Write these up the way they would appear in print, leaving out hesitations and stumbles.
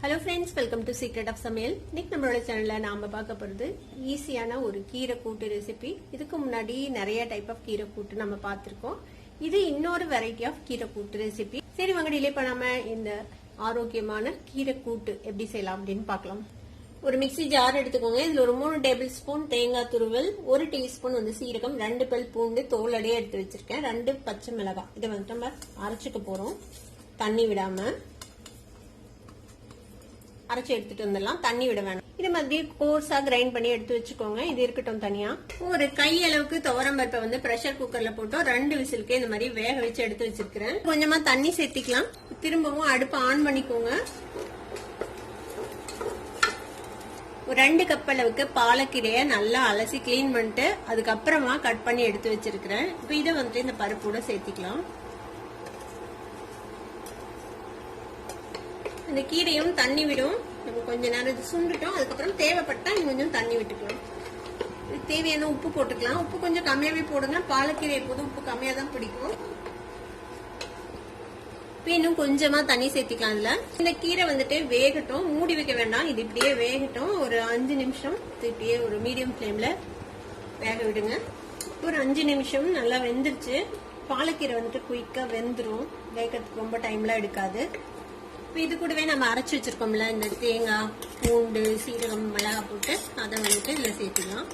Hello friends, welcome to secret of சமையல். இன்னைக்கு நம்மளோட சேனல்ல நாம பார்க்க போறது ஈஸியான ஒரு கீரை கூட்டு ரெசிபி. இதுக்கு முன்னாடி நிறைய டைப் ஆஃப் கீரை கூட்டு நம்ம பார்த்திருக்கோம். இது இன்னொரு வெரைட்டி ஆஃப் கீரை கூட்டு ரெசிபி. சரி, வாங்க டிலே பண்ணாம இந்த ஆரோக்கியமான கீரை கூட்டு எப்படி செய்யலாம் அப்படின்னு பார்க்கலாம். ஒரு மிக்ஸி ஜார் எடுத்துக்கோங்க. இதுல ஒரு 3 டேபிள் ஸ்பூன் தேங்காய் துருவல், 1 டீஸ்பூன் சீரகம், 2 பல் பூண்டு தோலடையே எடுத்து வச்சிருக்கேன், 2 பச்சை மிளகாய். இதை நம்ம அரைச்சுக்க போறோம். தண்ணி விடாம அரைச்சு எடுத்துட்டு வந்துடலாம். தண்ணி விட வேணும். இது மாதிரி கோர்ஸா கிரைண்ட் பண்ணி எடுத்து வச்சுக்கோங்க. இது இருக்கட்டும் தனியா. ஒரு கை அளவுக்கு துவரம் பருப்பை பிரஷர் குக்கர்ல போட்டு 2 விசிலுக்கு இந்த மாதிரி வேக வச்சு எடுத்து வச்சிருக்கிறேன். கொஞ்சமா தண்ணி சேர்த்திக்கலாம். திரும்பவும் அடுப்பு ஆன் பண்ணிக்கோங்க. ஒரு 2 கப் அளவுக்கு பாலக்கீரைய நல்லா அலசி கிளீன் பண்ணிட்டு அதுக்கப்புறமா கட் பண்ணி எடுத்து வச்சிருக்கிறேன். இப்ப இதை இந்த பருப்போட சேர்த்திக்கலாம். இந்த கீரையும் தண்ணி விடும். நம்ம கொஞ்ச நேரம் இது சுண்டுட்டோம். அதுக்கப்புறம் தேவைப்பட்டா கொஞ்சம் தண்ணி விட்டுக்கலாம். தேவையான உப்பு போட்டுக்கலாம். உப்பு கொஞ்சம் கம்மியாவே போடுங்க. பாலக்கீரை எப்போதும் உப்பு கம்மியா தான் பிடிக்கும். இன்னும் கொஞ்சமா தண்ணி சேர்த்திக்கலாம். இதுல இந்த கீரை வேகட்டும். மூடி வைக்க வேண்டாம். இது இப்படியே வேகட்டும். ஒரு 5 நிமிஷம் இப்படியே ஒரு மீடியம் ஃபிளேம்ல வேக விடுங்க. ஒரு 5 நிமிஷம் நல்லா வெந்துருச்சு. பாலக்கீரை குயிக்கா வெந்துரும். வேகிறதுக்கு ரொம்ப டைம்லாம் எடுக்காது. இது கூடவே நம்ம அரைச்சு வச்சிருக்கோம்ல, இந்த தேங்காய், பூண்டு, சீரகம், மிளகாய் போட்டு அதை இதுல சேர்த்துக்கலாம்.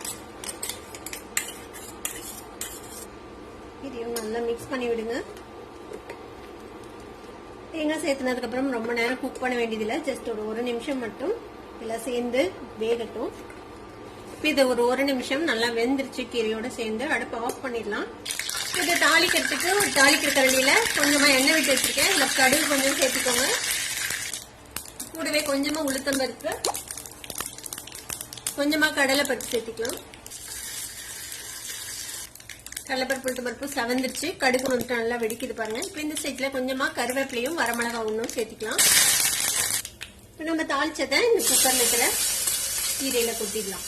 இதையும் நல்லா மிக்ஸ் பண்ணி விடுங்க. தேங்காய் சேர்த்துனதுக்கு அப்புறம் ரொம்ப நேரம் குக் பண்ண வேண்டியதில்லை. ஜஸ்ட் ஒரு 1 நிமிஷம் மட்டும் இதெல்லாம் சேர்ந்து வேகட்டும். இது ஒரு 1 நிமிஷம் நல்லா வெந்துருச்சு. கீரையோட சேர்ந்து அடுப்பை ஆஃப் பண்ணிடலாம். இதை தாளிக்கிறதுக்கு ஒரு தாளிக்கிற கரண்டியில கொஞ்சமா எண்ணெய் விட்டு வச்சிருக்கேன். இதுல கடுகு கொஞ்சம் சேர்த்துக்கோங்க. கூடவே கொஞ்சமா உளுத்தம் பருப்பு, கொஞ்சமா கடலை பருப்பு சேர்த்துக்கலாம். கடலைப்பருப்பு உளுத்தம் பருப்பு செவந்துருச்சு. கடுகு நல்லா வெடிக்குது பாருங்க. இப்ப இந்த ஸ்டேஜ்ல கொஞ்சமா கருவேப்பிலையும் வரமிளகா ஒன்றும் சேர்த்துக்கலாம். இப்ப நம்ம தாளிச்சதை இந்த குக்கர்ல கீரையில கொட்டிடலாம்.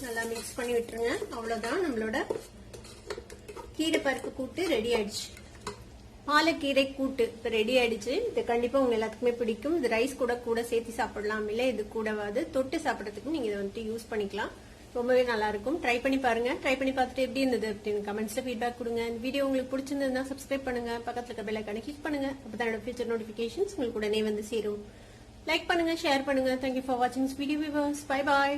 நல்லா மிக்ஸ் பண்ணி விட்டுருங்க. அவ்வளவுதான், நம்மளோட கீரை பருப்பு கூட்டு ரெடி ஆயிடுச்சு. பாலக்கீரை கூட்டு இப்ப ரெடி ஆயிடுச்சு. இது கண்டிப்பா உங்க எல்லாத்துக்குமே பிடிக்கும். இது ரைஸ் கூட சேர்த்து சாப்பிடலாம். இல்ல இது கூடவாது தொட்டு சாப்பிடறதுக்கும் நீங்க இதை யூஸ் பண்ணிக்கலாம். ரொம்பவே நல்லா இருக்கும். ட்ரை பண்ணி பாருங்க. ட்ரை பண்ணி பார்த்துட்டு எப்படி இருந்தது அப்படின்னு கமெண்ட்ஸ்ல ஃபீட்பேக் கொடுங்க. இந்த வீடியோ உங்களுக்கு பிடிச்சிருந்ததுன்னா சப்ஸ்கிரைப் பண்ணுங்க. பக்கத்துல இருக்க பெல் ஐகானை கிளிக் பண்ணுங்க. அப்பதான் என்னோட ஃபியூச்சர் நோட்டிபிகேஷன்ஸ் உங்களுக்கு உடனே சேரும். லைக் பண்ணுங்க, ஷேர் பண்ணுங்க. தேங்க்யூ ஃபார் வாட்சிங் this video viewers. Bye bye.